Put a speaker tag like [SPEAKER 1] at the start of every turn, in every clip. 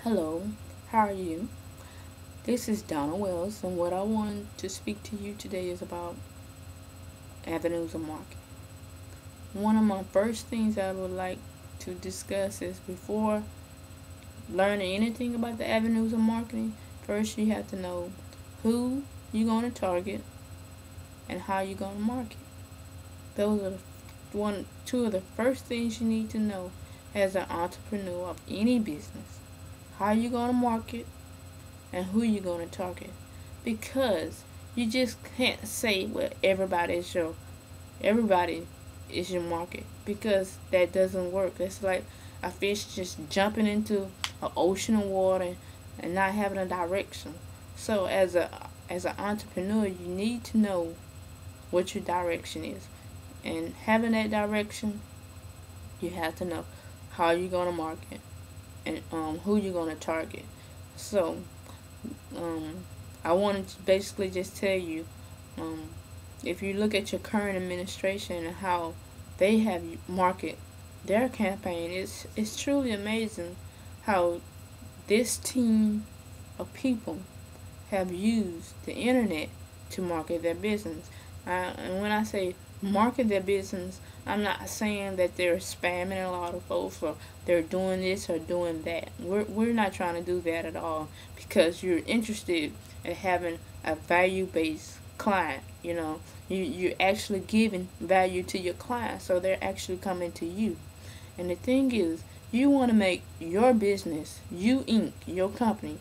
[SPEAKER 1] Hello, how are you? This is Donna Wells, and what I wanted to speak to you today is about avenues of marketing. One of my first things I would like to discuss is before learning anything about the avenues of marketing, first you have to know who you're going to target and how you're going to market. Those are two of the first things you need to know as an entrepreneur of any business. How you're going to market and who you're going to target, because you just can't say well everybody is your market, because that doesn't work. It's like a fish just jumping into an ocean of water and not having a direction. So as an entrepreneur, you need to know what your direction is, and having that direction, you have to know how you're going to market and who you're going to target. So um, I wanted to basically just tell you, um, if you look at your current administration and how they have market their campaign, it's truly amazing how this team of people have used the internet to market their business. And when I say market their business, I'm not saying that they're spamming a lot of folks or they're doing this or doing that. We're not trying to do that at all, because you're interested in having a value based client. You're actually giving value to your client, so they're actually coming to you. And the thing is, you want to make your business, you Inc., your company,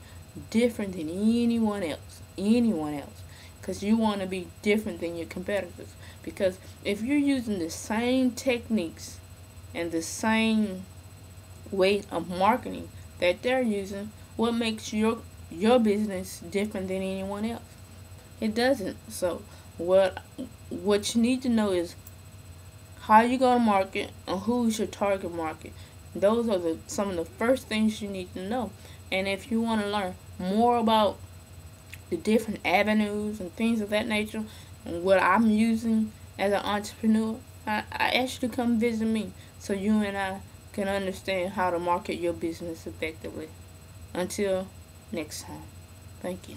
[SPEAKER 1] different than anyone else. Anyone else. Because you want to be different than your competitors. Because if you're using the same techniques and the same way of marketing that they're using, what makes your business different than anyone else? It doesn't. So what you need to know is how you going to market and who's your target market. Those are some of the first things you need to know. And if you want to learn more about the different avenues and things of that nature and what I'm using as an entrepreneur, I ask you to come visit me so you and I can understand how to market your business effectively. Until next time, thank you.